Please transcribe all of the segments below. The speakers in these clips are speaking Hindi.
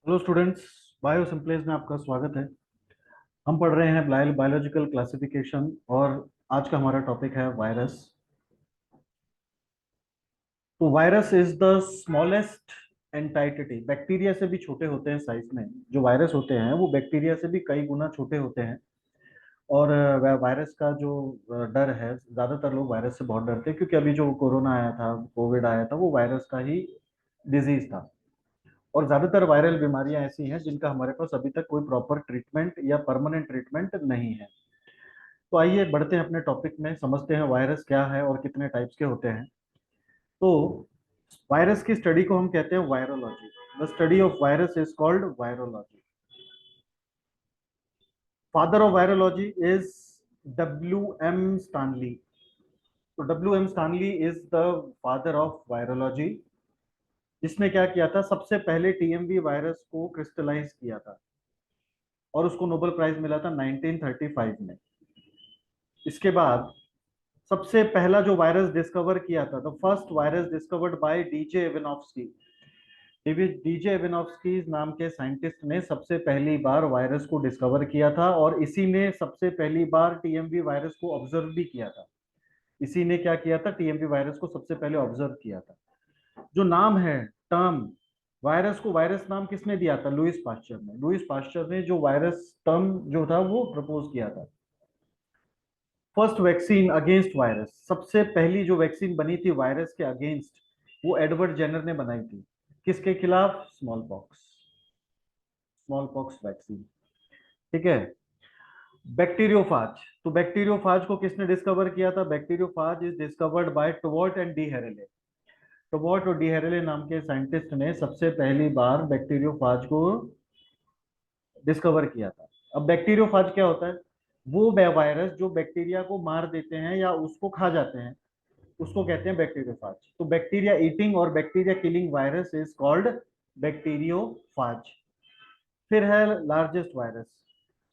Hello students. बायो सिंपलेज में आपका स्वागत है। हम पढ़ रहे हैं बायोलॉजिकल क्लासिफिकेशन और आज का हमारा टॉपिक है वायरस। तो virus is the smallest entity. Bacteria से भी छोटे होते हैं साइज में। जो वायरस होते हैं वो बैक्टीरिया से भी कई गुना छोटे होते हैं। और वायरस का जो डर है, ज्यादातर लोग वायरस से बहुत डरते हैं क्योंकि अभी जो कोरोना आया था, कोविड आया था, वो वायरस का ही डिजीज था। और ज्यादातर वायरल बीमारियां ऐसी हैं जिनका हमारे पास अभी तक कोई प्रॉपर ट्रीटमेंट या परमानेंट ट्रीटमेंट नहीं है। तो आइए बढ़ते हैं अपने टॉपिक में, समझते हैं वायरस क्या है और कितने टाइप्स के होते हैं। तो वायरस की स्टडी को हम कहते हैं virology. The study of virus is called virology. Father of virology is W M Stanley. तो W M Stanley is the father of virology, जिसने क्या किया था, सबसे पहले टीएमवी वायरस को क्रिस्टलाइज किया था और उसको नोबेल प्राइज मिला था 1935 में। इसके बाद सबसे पहला जो वायरस डिस्कवर किया था, the first virus discovered by D J Ivanovsky. D J Ivanovsky नाम के साइंटिस्ट ने सबसे पहली बार वायरस को डिस्कवर किया था और इसी ने सबसे पहली बार टीएमवी वायरस को ऑब्जर्व भी किया था। इसी ने क्या किया था, टीएमवी वायरस को सबसे पहले ऑब्जर्व किया था। जो नाम है, टर्म वायरस को, वायरस नाम किसने दिया था? लुइस पास्चर ने। लुइस पास्चर ने जो वायरस टर्म जो था वो प्रपोज किया था। फर्स्ट वैक्सीन अगेंस्ट वायरस, सबसे पहली जो वैक्सीन बनी थी वायरस के अगेंस्ट, वो एडवर्ड जेनर ने बनाई थी। किसके खिलाफ? Small pox. Small pox vaccine. ठीक है। बैक्टीरियोफाज, तो बैक्टीरियोफाज को किसने डिस्कवर किया था? Bacteriophage is discovered by Twort and d'Herelle. Twort और डी हेरेले नाम के साइंटिस्ट ने सबसे पहली बार बैक्टीरियोफाज को डिस्कवर किया था। अब बैक्टीरियोफाज क्या होता है? वो वायरस जो बैक्टीरिया को मार देते हैं या उसको खा जाते हैं, उसको कहते हैं बैक्टीरियोफाज। तो बैक्टीरिया ईटिंग और bacteria killing virus is called bacteriophage. फिर है लार्जेस्ट वायरस।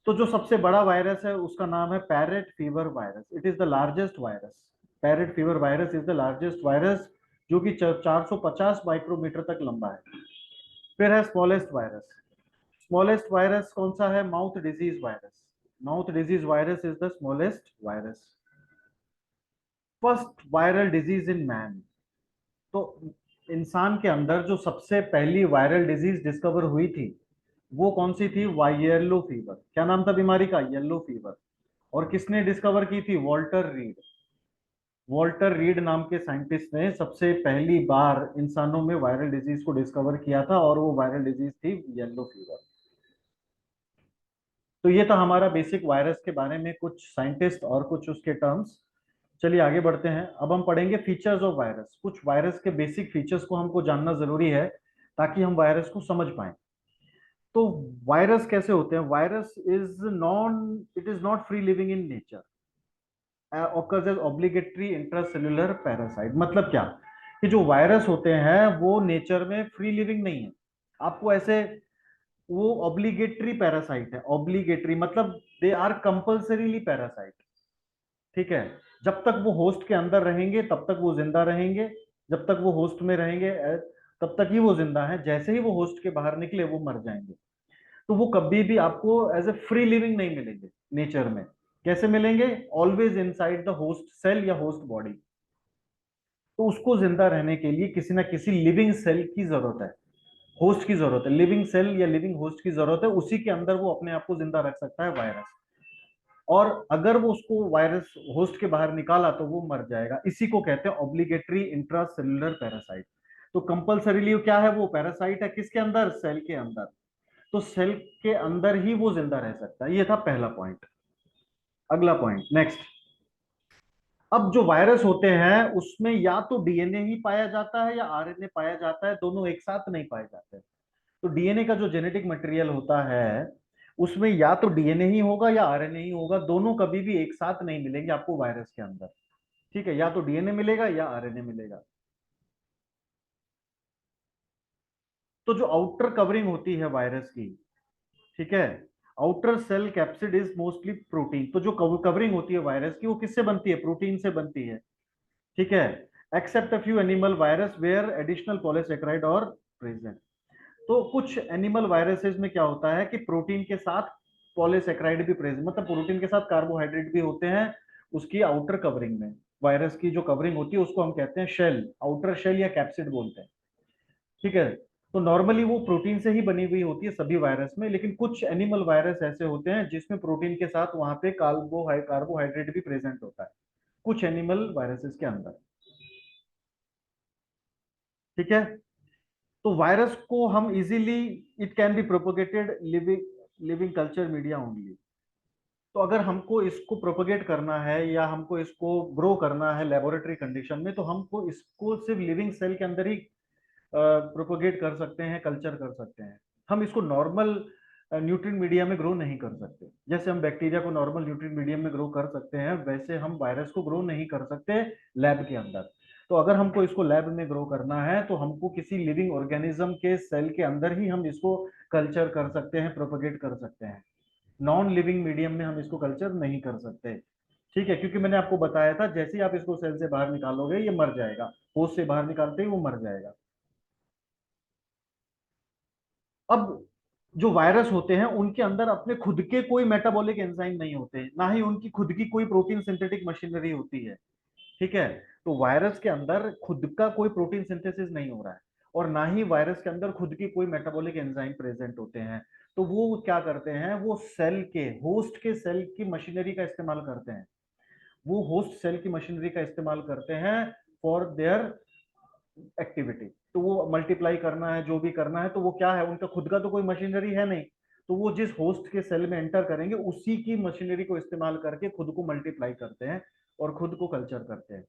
तो जो सबसे बड़ा वायरस है उसका नाम है parrot fever virus. It is the largest virus. Parrot fever virus is the largest virus, जो कि 450 माइक्रोमीटर तक लंबा है। फिर है स्मॉलेस्ट वायरस। स्मॉलेस्ट वायरस कौन सा है? Mouth disease virus. Mouth disease virus is the smallest virus. First viral disease in man. तो इंसान के अंदर जो सबसे पहली वायरल डिजीज डिस्कवर हुई थी वो कौन सी थी? Yellow fever. क्या नाम था बीमारी का? Yellow fever. और किसने डिस्कवर की थी? Walter read. वॉल्टर रीड नाम के साइंटिस्ट ने सबसे पहली बार इंसानों में वायरल डिजीज को डिस्कवर किया था और वो वायरल डिजीज थी येलो फीवर। तो ये था हमारा बेसिक वायरस के बारे में, कुछ साइंटिस्ट और कुछ उसके टर्म्स। चलिए आगे बढ़ते हैं। अब हम पढ़ेंगे फीचर्स ऑफ वायरस। कुछ वायरस के बेसिक फीचर्स को हमको जानना जरूरी है ताकि हम वायरस को समझ पाएं। तो वायरस कैसे होते हैं? Virus it is not free living in nature, occurs as obligatory intracellular parasite. मतलब क्या? कि जो वायरस होते हैं वो नेचर में फ्री लिविंग नहीं है। आपको ऐसे, वो ऑब्लिगेटरी पैरासाइट है। ऑब्लिगेटरी मतलब दे आर कंपल्सरीली पैरासाइट। ठीक है। जब तक वो होस्ट के अंदर रहेंगे तब तक वो जिंदा रहेंगे। जब तक वो होस्ट में रहेंगे तब तक ही वो जिंदा है। जैसे ही वो होस्ट के बाहर निकले वो मर जाएंगे। तो वो कभी भी आपको एज ए फ्री लिविंग नहीं मिलेंगे नेचर में। कैसे मिलेंगे? Always inside the host cell या होस्ट बॉडी। तो उसको जिंदा रहने के लिए किसी ना किसी लिविंग सेल की जरूरत है, होस्ट की जरूरत है। लिविंग सेल या लिविंग होस्ट की जरूरत है, उसी के अंदर वो अपने आप को जिंदा रख सकता है वायरस। और अगर वो उसको वायरस होस्ट के बाहर निकाला तो वो मर जाएगा। इसी को कहते हैं ऑब्लिगेटरी इंट्रासेल्युलर पैरासाइट। तो कंपल्सरीली क्या है? वो पैरासाइट है किसके अंदर? सेल के अंदर। तो सेल के अंदर ही वो जिंदा रह सकता है। ये था पहला पॉइंट। अगला पॉइंट, नेक्स्ट। अब जो वायरस होते हैं उसमें या तो डीएनए ही पाया जाता है या आरएनए पाया जाता है, दोनों एक साथ नहीं पाए जाते। तो डीएनए का जो जेनेटिक मटेरियल होता है उसमें या तो डीएनए ही होगा या आरएनए ही होगा, दोनों कभी भी एक साथ नहीं मिलेंगे आपको वायरस के अंदर। ठीक है, या तो डीएनए मिलेगा या आरएनए मिलेगा। तो जो आउटर कवरिंग होती है वायरस की, ठीक है, outer cell capsid is mostly protein. तो जो कवरिंग होती है वायरस की वो किससे बनती है? प्रोटीन से बनती है। ठीक है। Except a few animal virus where additional polysaccharide are present. तो कुछ एनिमल वायरसेस में क्या होता है कि प्रोटीन के साथ पॉलीसेकेराइड भी प्रेजेंट, मतलब प्रोटीन के साथ कार्बोहाइड्रेट भी होते हैं उसकी आउटर कवरिंग में। वायरस की जो कवरिंग होती है उसको हम कहते हैं शेल, आउटर शेल या कैप्सिड बोलते हैं। ठीक है, तो नॉर्मली वो प्रोटीन से ही बनी हुई होती है सभी वायरस में, लेकिन कुछ एनिमल वायरस ऐसे होते हैं जिसमें प्रोटीन के साथ वहां पे कार्बोहाइड्रेट भी प्रेजेंट होता है, कुछ एनिमल वायरसेस के अंदर। ठीक है, तो वायरस को हम easily, it can be propagated living living culture media only. तो अगर हमको इसको प्रोपोगेट करना है या हमको इसको ग्रो करना है लेबोरेटरी कंडीशन में, तो हमको इसको सिर्फ लिविंग सेल के अंदर ही प्रोपोगेट कर सकते हैं, कल्चर कर सकते हैं। हम इसको नॉर्मल न्यूट्रिएंट मीडिया में ग्रो नहीं कर सकते। जैसे हम बैक्टीरिया को नॉर्मल न्यूट्रिएंट मीडियम में ग्रो कर सकते हैं, वैसे हम वायरस को ग्रो नहीं कर सकते लैब के अंदर। तो अगर हमको इसको लैब में ग्रो करना है तो हमको किसी लिविंग ऑर्गेनिज्म के सेल के अंदर ही हम इसको कल्चर कर सकते हैं, प्रोपोगेट कर सकते हैं। नॉन लिविंग मीडियम में हम इसको कल्चर नहीं कर सकते। ठीक है, क्योंकि मैंने आपको बताया था जैसे ही आप इसको सेल से बाहर निकालोगे ये मर जाएगा, होस्ट से बाहर निकालते ही वो मर जाएगा। अब जो वायरस होते हैं उनके अंदर अपने खुद के कोई मेटाबॉलिक एंजाइम नहीं होते, ना ही उनकी खुद की कोई प्रोटीन सिंथेटिक मशीनरी होती है। ठीक है, तो वायरस के अंदर खुद का कोई प्रोटीन सिंथेसिस नहीं हो रहा है, और ना ही वायरस के अंदर खुद की कोई मेटाबॉलिक एंजाइम प्रेजेंट होते हैं। तो वो क्या करते हैं, वो सेल के, होस्ट के सेल की मशीनरी का इस्तेमाल करते हैं। वो होस्ट सेल की मशीनरी का इस्तेमाल करते हैं फॉर देयर एक्टिविटी। तो वो मल्टीप्लाई करना है, जो भी करना है, तो वो क्या है, उनका खुद का तो कोई मशीनरी है नहीं। तो वो जिस होस्ट के सेल में एंटर करेंगे उसी की मशीनरी को इस्तेमाल करके खुद को मल्टीप्लाई करते हैं और खुद को कल्चर करते हैं।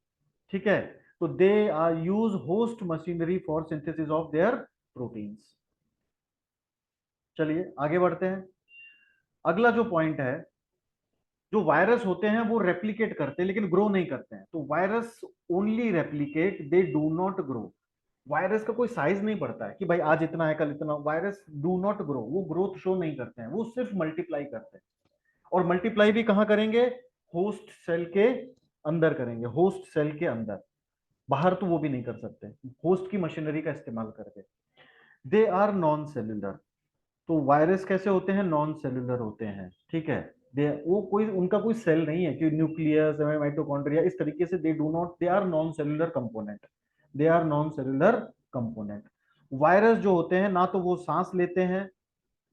ठीक है, तो they are use host machinery for synthesis of their proteins. चलिए आगे बढ़ते हैं। अगला जो पॉइंट है, जो वायरस होते हैं वो रेप्लिकेट करते हैं लेकिन ग्रो नहीं करते हैं। तो virus only replicate, they do not grow. Virus का कोई साइज नहीं बढ़ता है कि भाई आज इतना है कल इतना। वायरस डू नॉट ग्रो, वो ग्रोथ शो नहीं करते हैं, वो सिर्फ मल्टीप्लाई करते हैं। और मल्टीप्लाई भी कहां करेंगे, होस्ट सेल के अंदर करेंगे, होस्ट सेल के अंदर। बाहर तो वो भी नहीं कर सकते होस्ट की मशीनरी का इस्तेमाल करके। They are non cellular. तो वायरस कैसे होते हैं, नॉन सेल्यूलर होते हैं। ठीक है, दे वो कोई उनका कोई सेल नहीं है कि न्यूक्लियस माइटोकॉन्ड्रिया इस तरीके से, they do not, they are non cellular component. They are non cellular component. Virus जो होते हैं ना तो वो सांस लेते हैं,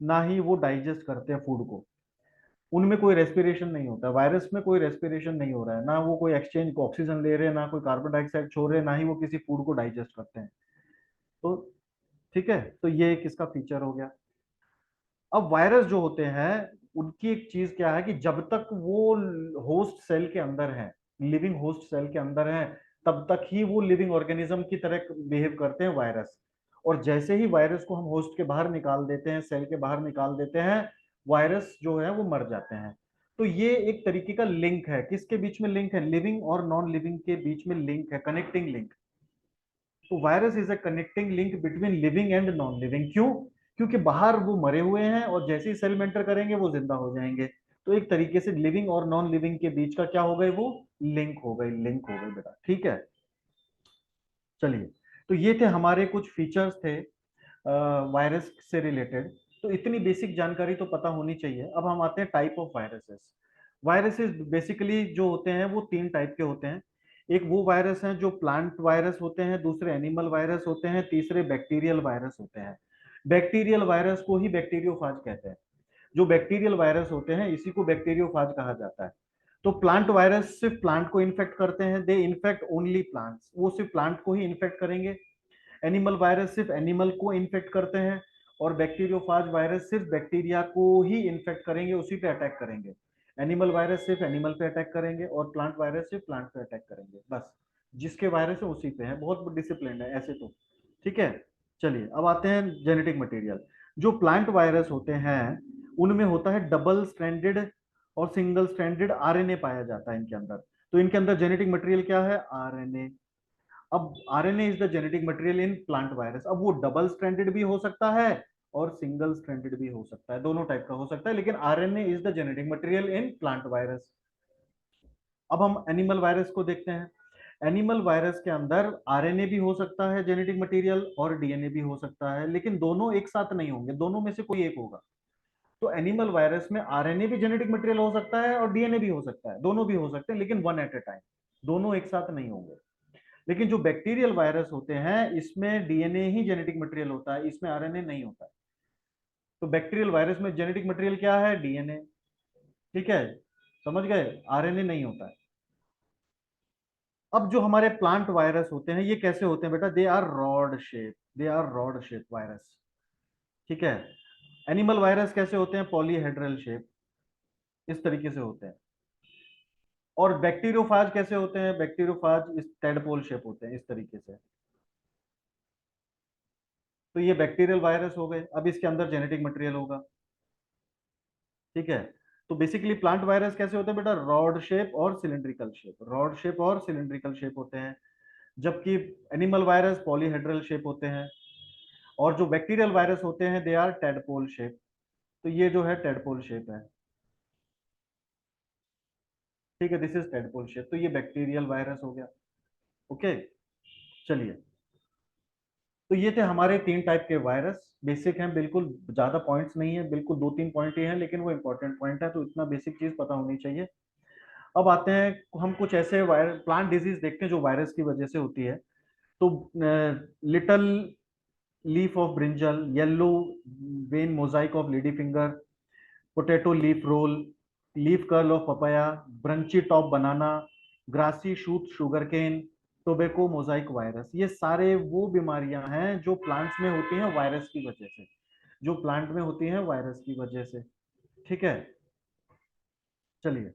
ना ही वो डाइजेस्ट करते हैं फूड को। उनमें कोई रेस्पिरेशन नहीं होता, वायरस में कोई रेस्पिरेशन नहीं हो रहा है, ना वो कोई एक्सचेंज ऑक्सीजन ले रहे हैं, ना कोई कार्बन डाइऑक्साइड छोड़ रहे हैं, ना ही वो किसी फूड को डाइजेस्ट करते हैं। तो ठीक है, तो ये एक इसका फीचर हो गया। अब वायरस जो होते हैं उनकी एक चीज क्या है कि जब तक वो होस्ट सेल के अंदर है, लिविंग होस्ट सेल के अंदर है, तब तक ही वो लिविंग ऑर्गेनिज्म की तरह बिहेव करते हैं वायरस। और जैसे ही वायरस को हम होस्ट के बाहर निकाल देते हैं, सेल के बाहर निकाल देते हैं, वायरस जो है वो मर जाते हैं। तो ये एक तरीके का लिंक है, किसके बीच में लिंक है, लिविंग और नॉन लिविंग के बीच में लिंक है, कनेक्टिंग लिंक। तो virus is a connecting link between living and non living. क्यों, क्योंकि बाहर वो मरे हुए हैं और जैसे ही सेल में एंटर करेंगे वो जिंदा हो जाएंगे। तो एक तरीके से लिविंग और नॉन लिविंग के बीच का क्या हो गई, वो लिंक हो गई, लिंक हो गई बेटा। ठीक है, चलिए, तो ये थे हमारे कुछ फीचर्स थे वायरस से रिलेटेड। तो इतनी बेसिक जानकारी तो पता होनी चाहिए। अब हम आते हैं type of viruses. Viruses basically जो होते हैं वो तीन टाइप के होते हैं। एक वो वायरस हैं जो प्लांट वायरस होते हैं, दूसरे एनिमल वायरस होते हैं, तीसरे बैक्टीरियल वायरस होते हैं। बैक्टीरियल वायरस को ही बैक्टीरियोफाज कहते हैं। जो बैक्टीरियल वायरस होते हैं इसी को बैक्टीरियोफाज कहा जाता है। तो प्लांट वायरस सिर्फ प्लांट को इन्फेक्ट करते हैं, दे इन्फेक्ट ओनली प्लांट्स, वो सिर्फ प्लांट को ही इन्फेक्ट करेंगे। एनिमल वायरस सिर्फ एनिमल को इन्फेक्ट करते हैं, और बैक्टीरियोफाज वायरस सिर्फ बैक्टीरिया को ही इन्फेक्ट करेंगे, उसी पे अटैक करेंगे। एनिमल वायरस सिर्फ एनिमल पे अटैक करेंगे और प्लांट वायरस सिर्फ प्लांट पे अटैक करेंगे, बस। जिसके वायरस है उसी पे है, बहुत डिसिप्लिन है ऐसे तो। ठीक है, चलिए अब आते हैं जेनेटिक मटेरियल। जो प्लांट वायरस होते हैं उनमें होता है डबल स्ट्रैंडेड और सिंगल स्ट्रैंडेड आरएनए पाया जाता है इनके अंदर। तो इनके अंदर जेनेटिक मटेरियल क्या है, आरएनए। अब RNA is the genetic material in plant virus. अब वो डबल स्ट्रैंडेड भी हो सकता है और सिंगल स्ट्रैंडेड भी हो सकता है, दोनों टाइप का हो सकता है, लेकिन RNA is the genetic material in plant virus. अब हम एनिमल वायरस को देखते हैं। एनिमल वायरस के अंदर आरएनए भी हो सकता है जेनेटिक मटेरियल और डीएनए भी हो सकता है, लेकिन दोनों एक साथ नहीं होंगे, दोनों में से कोई एक होगा। तो एनिमल वायरस में आरएनए भी जेनेटिक मटेरियल हो सकता है और डीएनए भी हो सकता है, दोनों भी हो सकते हैं, लेकिन वन एट ए टाइम, दोनों एक साथ नहीं होंगे। लेकिन जो बैक्टीरियल वायरस होते हैं इसमें डीएनए ही जेनेटिक मटेरियल होता है, इसमें आरएनए नहीं होता है। तो बैक्टीरियल वायरस में जेनेटिक मटेरियल क्या है? डीएनए। ठीक है, समझ गए, आरएनए नहीं होता है। अब जो हमारे प्लांट वायरस होते हैं ये कैसे होते हैं बेटा? They are rod shape, they are rod shape virus. ठीक है। एनिमल वायरस कैसे होते हैं? पॉलीहेड्रल शेप, इस तरीके से होते हैं। और बैक्टीरियोफाज कैसे होते हैं? बैक्टीरियोफाज इस टेडपोल शेप होते हैं, इस तरीके से। तो ये बैक्टीरियल वायरस हो गए। अब इसके अंदर जेनेटिक मटेरियल होगा। ठीक है। तो बेसिकली प्लांट वायरस कैसे होते हैं बेटा? रॉड शेप और सिलिंड्रिकल शेप, रॉड शेप और सिलिंड्रिकल शेप होते हैं। जबकि एनिमल वायरस पॉलीहेड्रल शेप होते हैं। और जो बैक्टीरियल वायरस होते हैं दे आर टेडपोल शेप। तो ये जो है टेडपोल शेप है। ठीक है, दिस इज टेडपोल शेप। तो ये बैक्टीरियल वायरस हो गया। ओके, चलिए। तो ये थे हमारे तीन टाइप के वायरस। बेसिक हैं बिल्कुल, ज्यादा पॉइंट्स नहीं है, बिल्कुल दो तीन पॉइंट ही हैं, लेकिन वो इंपॉर्टेंट पॉइंट है, तो इतना बेसिक चीज पता होनी चाहिए। अब आते हैं हम कुछ ऐसे वायरस प्लांट डिजीज देखते हैं जो वायरस की वजह से होती है। तो little leaf of brinjal, yellow vein mosaic of lady finger, potato leaf roll, leaf curl of papaya, bunchy top banana, grassy shoot sugar cane, tobacco mosaic virus, ये सारे वो बीमारियां हैं जो प्लांट्स में होती हैं वायरस की वजह से, जो प्लांट में होती हैं वायरस की वजह से। ठीक है, चलिए।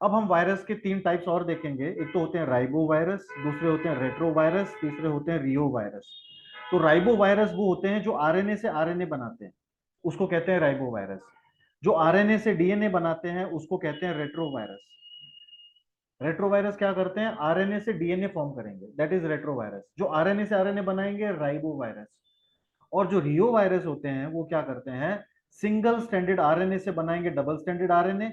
अब हम वायरस के तीन टाइप्स और देखेंगे। एक तो होते हैं राइबो वायरस, दूसरे होते हैं रेट्रो वायरस, तीसरे होते हैं रियो वायरस। तो राइबो वायरस वो होते हैं जो आरएनए से आरएनए बनाते हैं, उसको कहते हैं राइबो वायरस। जो आरएनए से डीएनए बनाते हैं उसको कहते हैं रेट्रो वायरस। रेट्रो वायरस क्या करते हैं? आरएनए से डीएनए फॉर्म करेंगे, दैट इज रेट्रो वायरस। जो आरएनए से आरएनए बनाएंगे, राइबो वायरस। और जो रियो वायरस होते हैं वो क्या करते हैं? सिंगल स्टैंडर्ड आरएनए से बनाएंगे डबल स्टैंडर्ड आरएनए,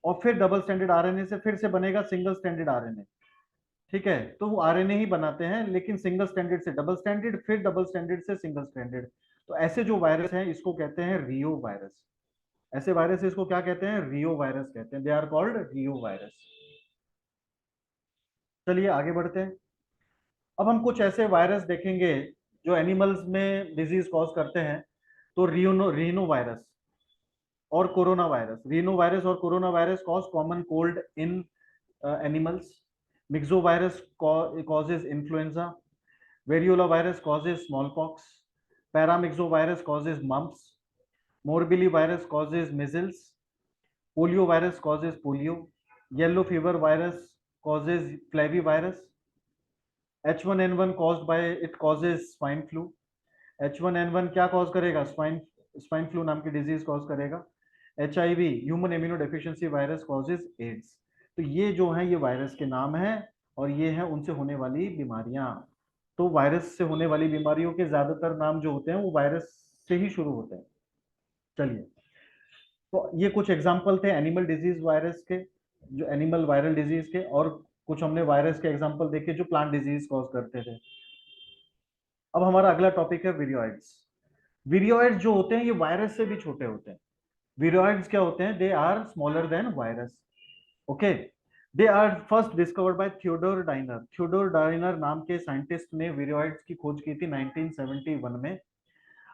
और फिर डबल स्टैंडर्ड आरएनए से फिर से बनेगा सिंगल स्टैंडर्ड आरएनए। ठीक है, तो वो आरएनए ही बनाते हैं, लेकिन सिंगल स्टैंडर्ड से डबल स्टैंडर्ड, फिर डबल स्टैंडर्ड से सिंगल स्टैंडर्ड। तो ऐसे जो वायरस हैं इसको कहते हैं रियो वायरस। ऐसे वायरस इसको क्या कहते हैं? रियो वायरस कहते हैं, they are called reovirus. चलिए आगे बढ़ते हैं। अब हम कुछ ऐसे वायरस देखेंगे जो एनिमल्स में डिजीज कॉज करते हैं। तो रीनो वायरस और कोरोना वायरस, रीनो वायरस और corona virus cause common cold in animals. Myxo virus causes influenza. Variola virus causes smallpox. Paramyxovirus causes mumps. Morbilli virus causes measles. Polio virus causes polio. Yellow fever virus causes flavivirus. H1N1 caused by it causes swine flu. H1N1 क्या कॉज करेगा? स्वाइन स्वाइन फ्लू नाम की डिजीज कॉज करेगा। HIV human immunodeficiency virus causes AIDS. तो ये जो है ये वायरस के नाम है, और ये है उनसे होने वाली बीमारियां। तो वायरस से होने वाली बीमारियों के ज्यादातर नाम जो होते हैं वो वायरस से ही शुरू होते हैं। चलिए, तो ये कुछ एग्जाम्पल थे एनिमल डिजीज वायरस के, जो एनिमल वायरल डिजीज के, और कुछ हमने वायरस के एग्जाम्पल देखे जो प्लांट डिजीज कॉज करते थे। अब हमारा अगला टॉपिक है विरियोइड्स। विरियोइड्स जो होते हैं ये वायरस से भी छोटे होते हैं। विरियोइड्स क्या होते हैं? They are smaller than virus. Okay, they are first discovered by Theodor Diener. Theodor Diener नाम के साइंटिस्ट ने विरियोइड्स की खोज की थी 1971 में।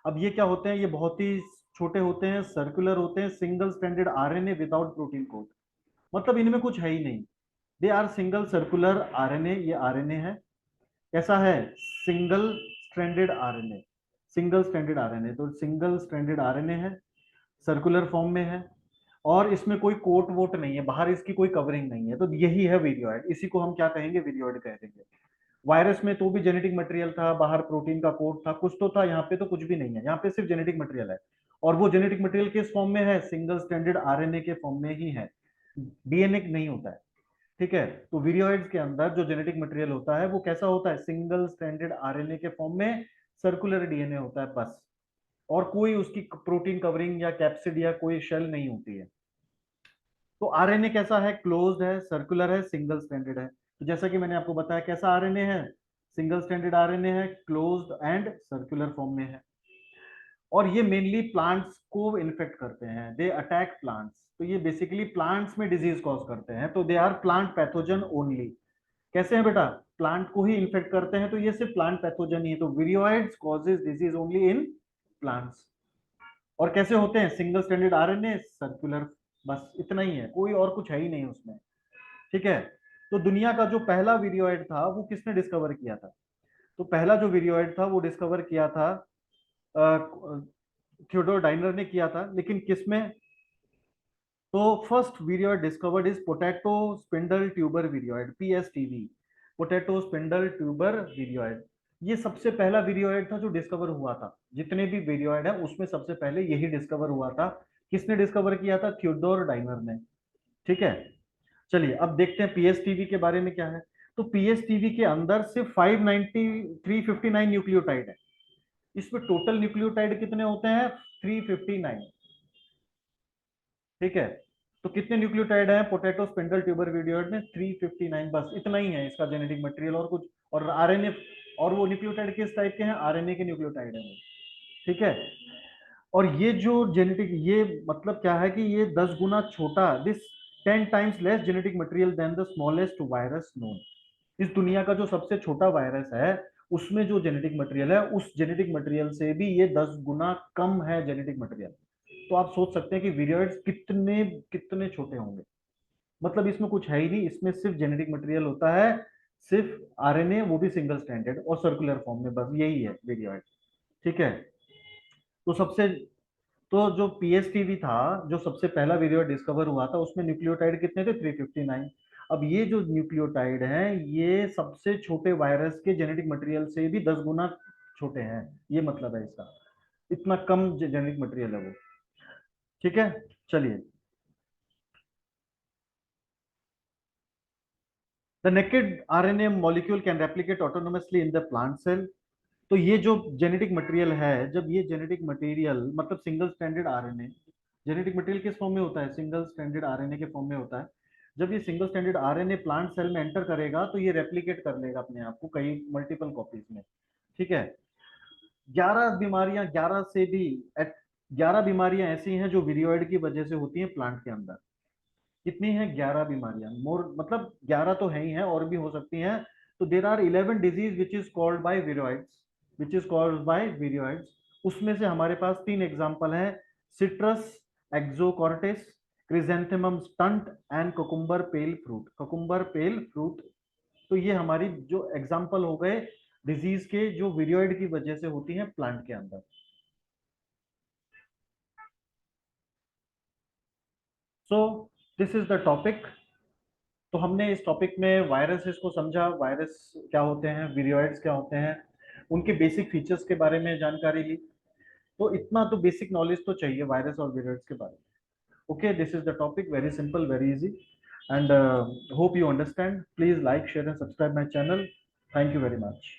अब ये क्या होते हैं? ये बहुत ही छोटे होते हैं, सर्कुलर होते हैं, single stranded RNA without protein code, मतलब इनमें कुछ है ही नहीं। They are single circular RNA, ये आरएनए है। कैसा है? Single stranded RNA, single stranded RNA. तो सिंगल स्ट्रैंडेड आरएनए है, सर्कुलर फॉर्म में है, और इसमें कोई कोट वोट नहीं है, बाहर इसकी कोई कवरिंग नहीं है। तो यही है विरियोइड, इसी को हम क्या कहेंगे? विरियोइड कह देंगे। वायरस में तो भी जेनेटिक मटेरियल था, बाहर प्रोटीन का कोट था, कुछ तो था, यहाँ पे तो कुछ भी नहीं है, यहाँ पे सिर्फ जेनेटिक मटेरियल है। और वो जेनेटिक मटेरियल किस फॉर्म में है? सिंगल स्ट्रैंडेड आरएनए के फॉर्म में ही है, डीएनए नहीं होता है। ठीक है, तो विरियोइड्स के अंदर जो जेनेटिक मटेरियल होता है वो कैसा होता है? सिंगल स्ट्रैंडेड आरएनए के फॉर्म में, सर्कुलर डीएनए होता है बस, और कोई उसकी प्रोटीन कवरिंग या कैप्सिड या कोई शेल नहीं होती है। तो आरएनए कैसा है? क्लोज्ड है, सर्कुलर है, सिंगल स्ट्रैंडेड है। तो जैसा कि मैंने आपको बताया कैसा आरएनए है, सिंगल स्ट्रैंडेड आरएनए है, क्लोज्ड एंड सर्कुलर फॉर्म में है, और ये मेनली प्लांट्स को इन्फेक्ट करते हैं, दे अटैक प्लांट्स। तो ये बेसिकली प्लांट्स में डिजीज कॉज करते हैं, तो they are plant pathogen only. कैसे हैं बेटा, प्लांट को ही इन्फेक्ट करते हैं, तो ये सिर्फ प्लांट पैथोजन ही है, तो viroids causes disease only in plants. और कैसे होते हैं, सिंगल स्ट्रैंडेड आरएनए, सर्कुलर, बस इतना ही है, कोई और कुछ है ही नहीं उसमें। ठीक है। तो दुनिया का जो पहला विरियोइड था वो किसने डिस्कवर किया था? तो पहला जो विरियोइड था वो डिस्कवर किया था थियोडोर डाइनर ने किया था, लेकिन किसमें? तो first viroid discovered is potato spindle tuber viroid, PSTV, potato spindle tuber viroid. ये सबसे पहला विरियोइड था जो डिस्कवर हुआ था, जितने भी विरियोइड है उसमें सबसे पहले यही डिस्कवर हुआ था। किसने डिस्कवर किया था? थियोडोर डाइनर ने। ठीक है। चलिए अब देखते हैं पीएसटीवी के बारे में क्या है। तो पीएसटीवी के अंदर सिर्फ 590 359 न्यूक्लियोटाइड है। इसमें टोटल न्यूक्लियोटाइड कितने होते हैं? 359। ठीक है। तो कितने न्यूक्लियोटाइड है पोटैटो स्पिंडल ट्यूबर वीडियोइड में? 359, बस इतना ही है इसका जेनेटिक मटेरियल, और कुछ, और आरएनए, और वो न्यूक्लियोटाइड किस टाइप के हैं? आरएनए के न्यूक्लियोटाइड है वो। ठीक है। और ये जो जेनेटिक, ये मतलब क्या है कि ये 10 गुना छोटा, this 10 times less genetic material than the smallest virus known. इस दुनिया का जो सबसे छोटा वायरस है उसमें जो जेनेटिक मटेरियल है, उस जेनेटिक मटेरियल से भी ये 10 गुना कम है जेनेटिक मटेरियल। तो आप सोच सकते हैं कि विरियोइड्स कितने कितने छोटे होंगे। मतलब इसमें कुछ है ही नहीं, इसमें सिर्फ जेनेटिक मटेरियल होता है, सिर्फ आरएनए, वो भी सिंगल स्ट्रैंडेड और सर्कुलर फॉर्म में, बस यही है विरियोइड। ठीक है। तो सबसे, तो जो पीएसटीवी था, जो सबसे पहला वीडियो डिस्कवर हुआ था, उसमें न्यूक्लियोटाइड कितने थे? 359। अब ये जो न्यूक्लियोटाइड हैं ये सबसे छोटे वायरस के जेनेटिक मटेरियल से भी 10 गुना छोटे हैं, ये मतलब है इसका, इतना कम जेनेटिक मटेरियल है वो। ठीक है। चलिए, the naked RNA molecule can replicate autonomously in the plant cell. तो ये जो जेनेटिक मटेरियल है, जब ये जेनेटिक मटेरियल मतलब single stranded RNA, genetic material किस फॉर्म में होता है? सिंगल स्ट्रैंडेड आरएनए के फॉर्म में होता है। जब ये single stranded RNA plant cell में एंटर करेगा तो ये रेप्लिकेट कर लेगा अपने आप को कई मल्टीपल कॉपीज में। ठीक है। 11 बीमारियां, 11 से भी 11 बीमारियां ऐसी हैं जो विरियोइड की वजह से होती हैं प्लांट के अंदर। कितनी है? 11 बीमारियां, मोर मतलब 11 तो है ही है, और भी हो सकती हैं। तो there are 11 disease which is called by viroids, which is called by viroids. उसमें से हमारे पास 3 एग्जांपल हैं, citrus exocortis, chrysanthemum stunt and cucumber pale fruit, cucumber pale fruit. तो ये हमारी जो एग्जांपल हो गए डिजीज के जो विरोइड की वजह से होती हैं प्लांट के अंदर। So this is the topic. तो हमने इस टॉपिक में वायरसेस को समझा, वायरस क्या होते हैं, विरियोइड्स क्या होते हैं, उनके बेसिक फीचर्स के बारे में जानकारी ली। तो इतना तो बेसिक नॉलेज तो चाहिए वायरस और विरियोइड्स के बारे में। Okay, this is the topic, very simple, very easy, and hope you understand. Please like, share and subscribe my channel. Thank you very much.